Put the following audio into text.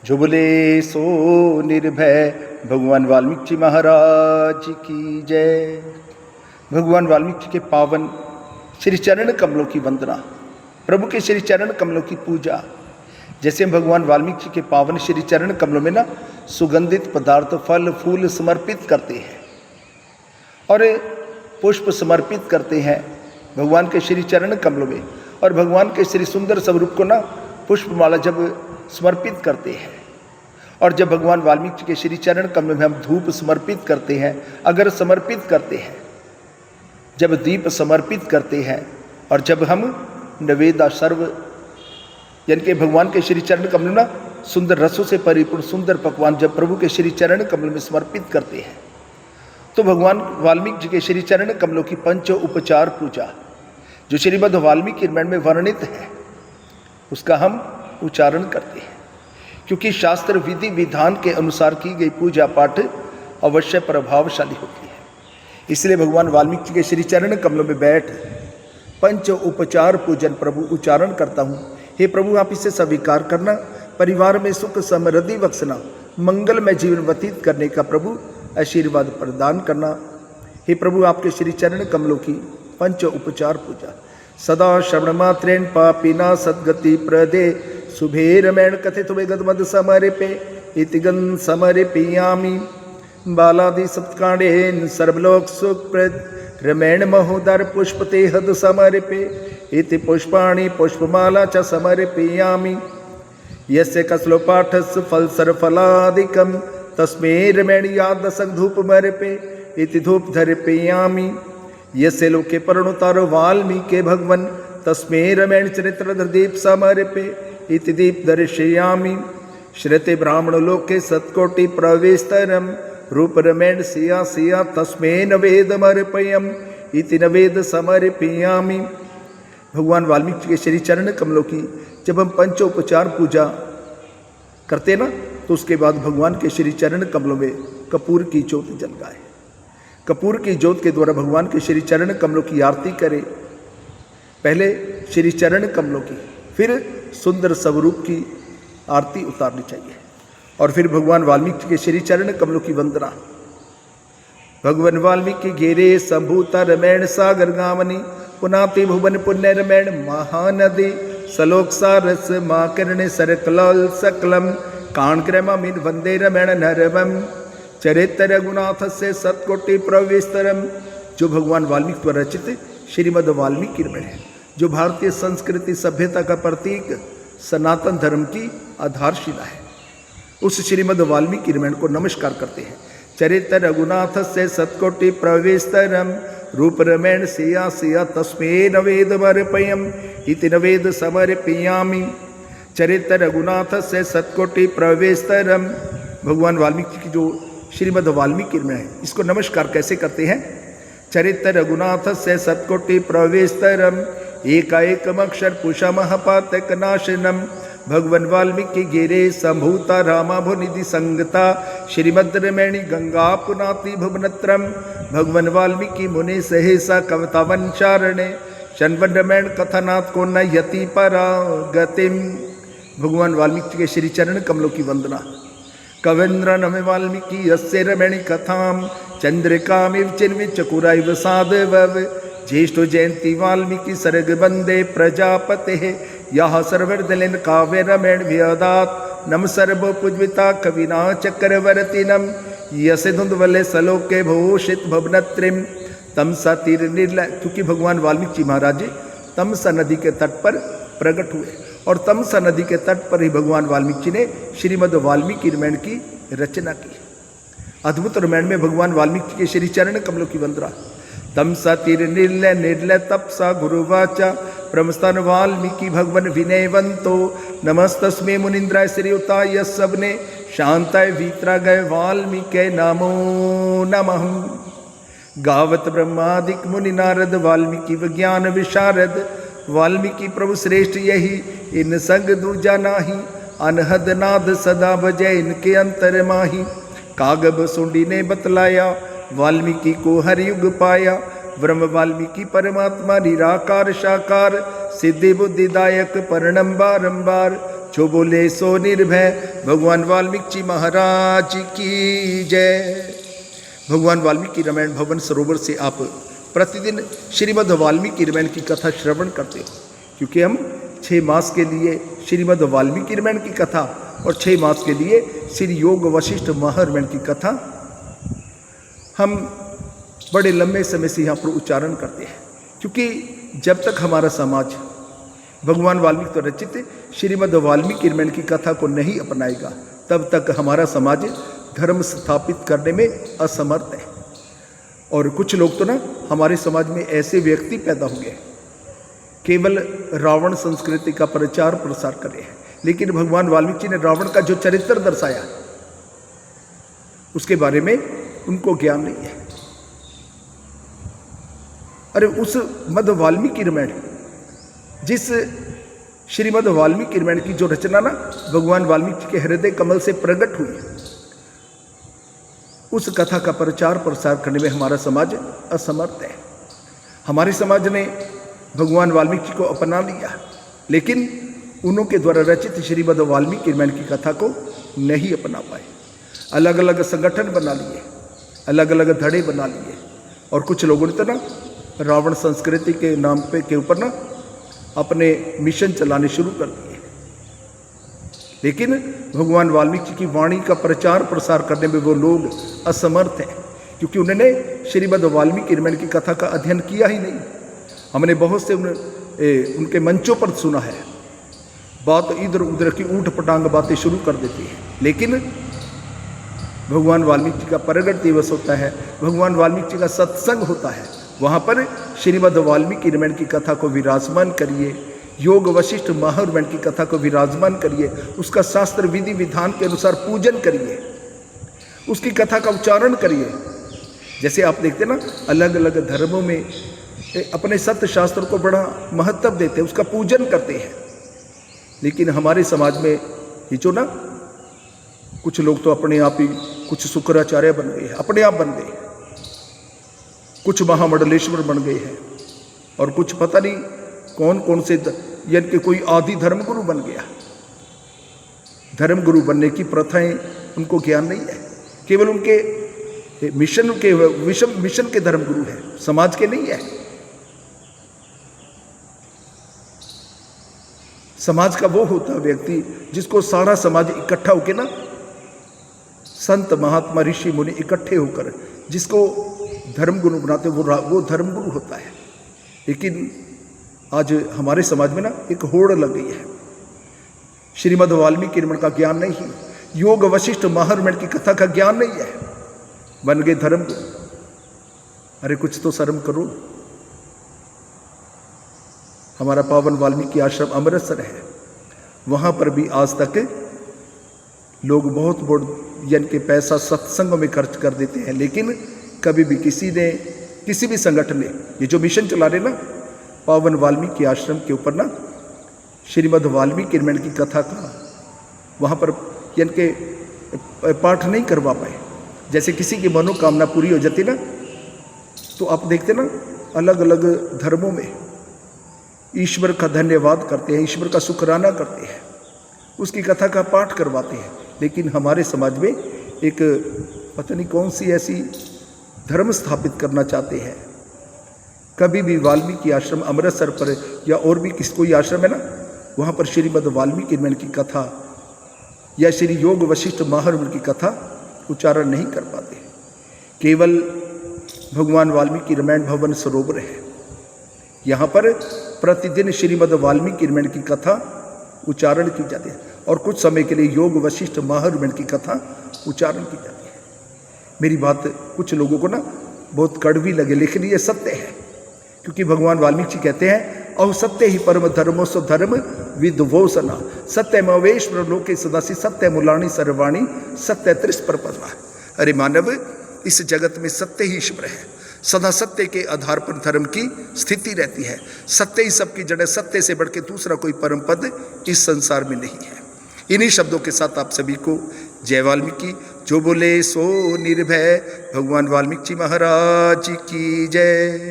जो बोले सो निर्भय। भगवान वाल्मीकि जी महाराज की जय। भगवान वाल्मीकि के पावन श्री चरण कमलों की वंदना, प्रभु के श्री चरण कमलों की पूजा। जैसे हम भगवान वाल्मीकि जी के पावन श्री चरण कमलों में ना सुगंधित पदार्थ, फल फूल समर्पित करते हैं और पुष्प समर्पित करते हैं भगवान के श्री चरण कमलों में, और भगवान के श्री सुंदर स्वरूप को ना पुष्पमाला जब समर्पित करते हैं, और जब भगवान वाल्मीकि जी के श्री चरण कमलों में हम धूप समर्पित करते हैं, अगर समर्पित करते हैं, जब दीप समर्पित करते हैं, और जब हम नवेदा सर्व यानी कि भगवान के श्री चरण कमल ना सुंदर रसों से परिपूर्ण सुंदर पकवान जब प्रभु के श्री चरण कमल में समर्पित करते हैं, तो भगवान वाल्मीकि जी के श्री चरण कमलों की पंच उपचार पूजा जो श्रीमद् वाल्मीकि रामायण में वर्णित है, उसका हम उच्चारण करते हैं, क्योंकि शास्त्र विधि विधान के अनुसार की गई पूजा पाठ अवश्य प्रभावशाली होती है। इसलिए भगवान वाल्मीकि जी के श्री चरण कमलों में बैठ पंच उपचार पूजन प्रभु उच्चारण करता हूँ। हे प्रभु, आप इसे स्वीकार करना, परिवार में सुख समृद्धि बख्शना, मंगलमय जीवन व्यतीत करने का प्रभु आशीर्वाद प्रदान करना। हे प्रभु, आपके श्री चरण कमलों की पंच उपचार पूजा सदा श्रवण मात्रेण पापिना सद्गति प्रदे शुभे रमैण कथित गदमद समर्पे इतिगन समर्पयामि बालादि सत्कांडेन सर्वलोक सुखप्रद रमैण महोदर पुष्पते हद समर्पे इति पुष्पाणि पुष्पमाला च समर्पयामि यस्य कसलो पाठस् फलसरफलादिकं तस्मै रमैण यादसक धूपमर्पे इति धूपधर्पयामि यस्य लोके पर्णुतारो वाल्मीकि भगवन् तस्मै रमैण चरित्रदीप समर्पे इति दीप दर्शयामि श्रुते ब्राह्मण लोके सत्कोटि प्रवेशतरम रूप रमैण सिया सिया तस्मै नवेदमर्पयम् इति नवेद समर्पयामि। भगवान वाल्मीकि जी के श्री चरण कमलों की जब हम पंचोपचार पूजा करते ना, तो उसके बाद भगवान के श्री चरण कमलों में कपूर की ज्योत जल गाए। कपूर की ज्योत के द्वारा भगवान के श्री चरण कमलों की आरती करें। पहले श्री चरण कमलों की, फिर सुंदर स्वरूप की आरती उतारनी चाहिए, और फिर भगवान वाल्मीकि जी के श्री चरण कमलों की वंदना। भगवान वाल्मीकि घेरे संभूता रमैण सागर गावनी पुनाति भुवन पुण्य रमैण महानदी सलोक सारस माँ करणे सरकलाल सकलम काणक्रमा मिन वंदे रमैण नरवम चरित्र रघुनाथ से सतकोटि प्रविस्तरम। जो भगवान वाल्मीकि द्वारा रचित श्रीमद् वाल्मीकि रामायण है, जो भारतीय संस्कृति सभ्यता का प्रतीक सनातन धर्म की आधारशिला है, उस श्रीमद् वाल्मीकि रामायण को नमस्कार करते हैं। चरित्र रघुनाथ से सतकोटि प्रविस्तरम रूप रमैण सिया सिया तस्मै नवेदमर्पयम् इति नवेद समर्पयामि चरित्र रघुनाथ से सतकोटि प्रवेशतरम। भगवान वाल्मीकि की जो श्रीमद् वाल्मीकि रामायण है, इसको नमस्कार कैसे करते हैं? चरित्र रघुनाथ से सतकोटि प्रवेशतरम एकाएकमक्षर पुषा महापातक नाशनम भगवान वाल्मीकि गिरे संभूता रामाभो निधि संगता श्रीमद् रामायणी गंगा पुनाति भुवनत्रम भगवान वाल्मीकि मुनि सहेसा कविता वंचारणे शन्वन रामायण कथनात् को न यति परा गतिम। भगवान वाल्मीकि के श्री चरण कमलों की वंदना। कवेन्द्र नमे वाल्मीकि यस्य रामायणी कथाम चंद्रिकामिव चिन्मि चकुराइव साधव ज्येष्ठो जयंती वाल्मीकि सर्ग वंदे प्रजापते यह सर्वदलिन काव्य रमैण व्यदात नम सर्व पूजविता कविना चक्रवर्तिनम यसे धुंधवले सलोके भूषित भवनत्रिम तमसा तीर निर्लय। क्योंकि भगवान वाल्मीकि जी महाराज जी तमसा नदी के तट पर प्रकट हुए, और तमसा नदी के तट पर ही भगवान वाल्मीकि जी ने श्रीमद् वाल्मीकि रामायण की रचना की। अद्भुत रामायण में भगवान वाल्मीकि के श्री चरण कमलों की वंदना। तमसा तीर निर्लय निर्लय तपसा गुरुवाचा प्रमस्तान वाल्मीकि भगवन विनयवंतो नमस्तस्मे मुनिंद्राय श्रीयुताय सबने शांताय वीतरा गए वाल्मीकि नमो नमः। गावत ब्रह्मादिक मुनि नारद वाल्मीकि विज्ञान विशारद वाल्मीकि प्रभु श्रेष्ठ यही इन संग दूजा नाही अनहद नाद सदा बजय इनके अंतर माही। कागब सुंडी ने बतलाया वाल्मीकि को हर युग पाया ब्रह्म वाल्मीकि परमात्मा निराकार साकार सिद्धि बुद्धिदायक परिणम बारंबार जो बोले सो निर्भय। भगवान वाल्मीकि जी महाराज की जय। भगवान वाल्मीकि रामायण भवन सरोवर से आप प्रतिदिन श्रीमद् वाल्मीकि रामायण की कथा श्रवण करते हो, क्योंकि हम 6 मास के लिए श्रीमद् वाल्मीकि रामायण की कथा और 6 मास के लिए श्री योग वशिष्ठ महारामायण की कथा हम बड़े लंबे समय से यहाँ पर उच्चारण करते हैं। क्योंकि जब तक हमारा समाज भगवान वाल्मीकि द्वारा रचित श्रीमद् वाल्मीकि रामायण की कथा को नहीं अपनाएगा, तब तक हमारा समाज धर्म स्थापित करने में असमर्थ है। और कुछ लोग तो ना हमारे समाज में ऐसे व्यक्ति पैदा हो गए, केवल रावण संस्कृति का प्रचार प्रसार कर रहे हैं, लेकिन भगवान वाल्मीकि जी ने रावण का जो चरित्र दर्शाया उसके बारे में उनको ज्ञान नहीं है। अरे उस मद वाल्मीकि रामायण, जिस श्रीमद् वाल्मीकि रामायण की जो रचना ना भगवान वाल्मीकि के हृदय कमल से प्रकट हुई, उस कथा का प्रचार प्रसार करने में हमारा समाज असमर्थ है। हमारे समाज ने भगवान वाल्मीकि जी को अपना लिया, लेकिन उनके द्वारा रचित श्रीमद् वाल्मीकि रामायण की कथा को नहीं अपना पाए। अलग अलग संगठन बना लिए, अलग अलग धड़े बना लिए, और कुछ लोगों ने तो ना रावण संस्कृति के नाम पे के ऊपर ना अपने मिशन चलाने शुरू कर दिए। लेकिन भगवान वाल्मीकि जी की वाणी का प्रचार प्रसार करने में वो लोग असमर्थ हैं, क्योंकि उन्होंने श्रीमद् वाल्मीकि रामायण की कथा का अध्ययन किया ही नहीं। हमने बहुत से उनके मंचों पर सुना है, बात इधर उधर की ऊट पटांग बातें शुरू कर देती है। लेकिन भगवान वाल्मीकि जी का प्रगट दिवस होता है, भगवान वाल्मीकि जी का सत्संग होता है, वहाँ पर श्रीमद् वाल्मीकि रामायण की कथा को विराजमान करिए, योग वशिष्ठ महारामायण की कथा को विराजमान करिए, उसका शास्त्र विधि विधान के अनुसार पूजन करिए, उसकी कथा का उच्चारण करिए। जैसे आप देखते ना अलग अलग धर्मों में अपने सत्य शास्त्र को बड़ा महत्व देते हैं, उसका पूजन करते हैं। लेकिन हमारे समाज में ये जो ना कुछ लोग तो अपने आप ही कुछ शुक्राचार्य बन गए हैं, अपने आप बन गए, कुछ महामंडलेश्वर बन गए हैं, और कुछ पता नहीं कौन कौन से यानी कि कोई आदि धर्मगुरु बन गया। धर्मगुरु बनने की प्रथाएं उनको ज्ञान नहीं है, केवल उनके मिशन के धर्मगुरु हैं, समाज के नहीं है। समाज का वो होता है व्यक्ति जिसको सारा समाज इकट्ठा होकर ना, संत महात्मा ऋषि मुनि इकट्ठे होकर जिसको धर्मगुरु बनाते वो धर्मगुरु होता है। लेकिन आज हमारे समाज में ना एक होड़ लग गई है, श्रीमद् वाल्मीकि रामायण का ज्ञान नहीं, योग वशिष्ठ महारामायण की कथा का ज्ञान नहीं है, बन गए धर्मगुरु। अरे कुछ तो शर्म करो। हमारा पावन वाल्मीकि आश्रम अमृतसर है, वहाँ पर भी आज तक लोग बहुत बड़ यानी कि पैसा सत्संग में खर्च कर देते हैं, लेकिन कभी भी किसी ने किसी भी संगठन ने ये जो मिशन चला रहे ना पावन वाल्मीकि आश्रम के ऊपर ना श्रीमद् वाल्मीकि रामायण की कथा का वहाँ पर यानी कि पाठ नहीं करवा पाए। जैसे किसी की मनोकामना पूरी हो जाती ना, तो आप देखते ना अलग अलग धर्मों में ईश्वर का धन्यवाद करते हैं, ईश्वर का शुक्राना करते हैं, उसकी कथा का पाठ करवाते हैं। लेकिन हमारे समाज में एक पता नहीं कौन सी ऐसी धर्म स्थापित करना चाहते हैं। कभी भी वाल्मीकि आश्रम अमृतसर पर या और भी कोई आश्रम है ना, वहाँ पर श्रीमद् वाल्मीकि रामायण की कथा या श्री योग वशिष्ठ महारामायण की कथा उच्चारण नहीं कर पाते। केवल भगवान वाल्मीकि रामायण भवन सरोवर है, यहाँ पर प्रतिदिन श्रीमद् वाल्मीकि रामायण की कथा उच्चारण की जाती है, और कुछ समय के लिए योग वशिष्ठ महारामायण की कथा उच्चारण की जाती है। मेरी बात कुछ लोगों को ना बहुत कड़वी लगे, लेकिन ये सत्य है, क्योंकि भगवान वाल्मीकि जी कहते हैं अहो सत्य ही परम धर्मो सो धर्म विद्वोसना सत्यमेवेश लोके सदासी सत्य मूलानी सर्वाणी सत्य त्रिस्पर्पदा। अरे मानव, इस जगत में सत्य ही ईश्वर है, सदा सत्य के आधार पर धर्म की स्थिति रहती है, सत्य ही सबकी जड़ है, सत्य से बढ़ के दूसरा कोई परम पद इस संसार में नहीं है। इन्हीं शब्दों के साथ आप सभी को जय वाल्मीकि। जो बोले सो निर्भय। भगवान वाल्मीकि जी महाराज की जय।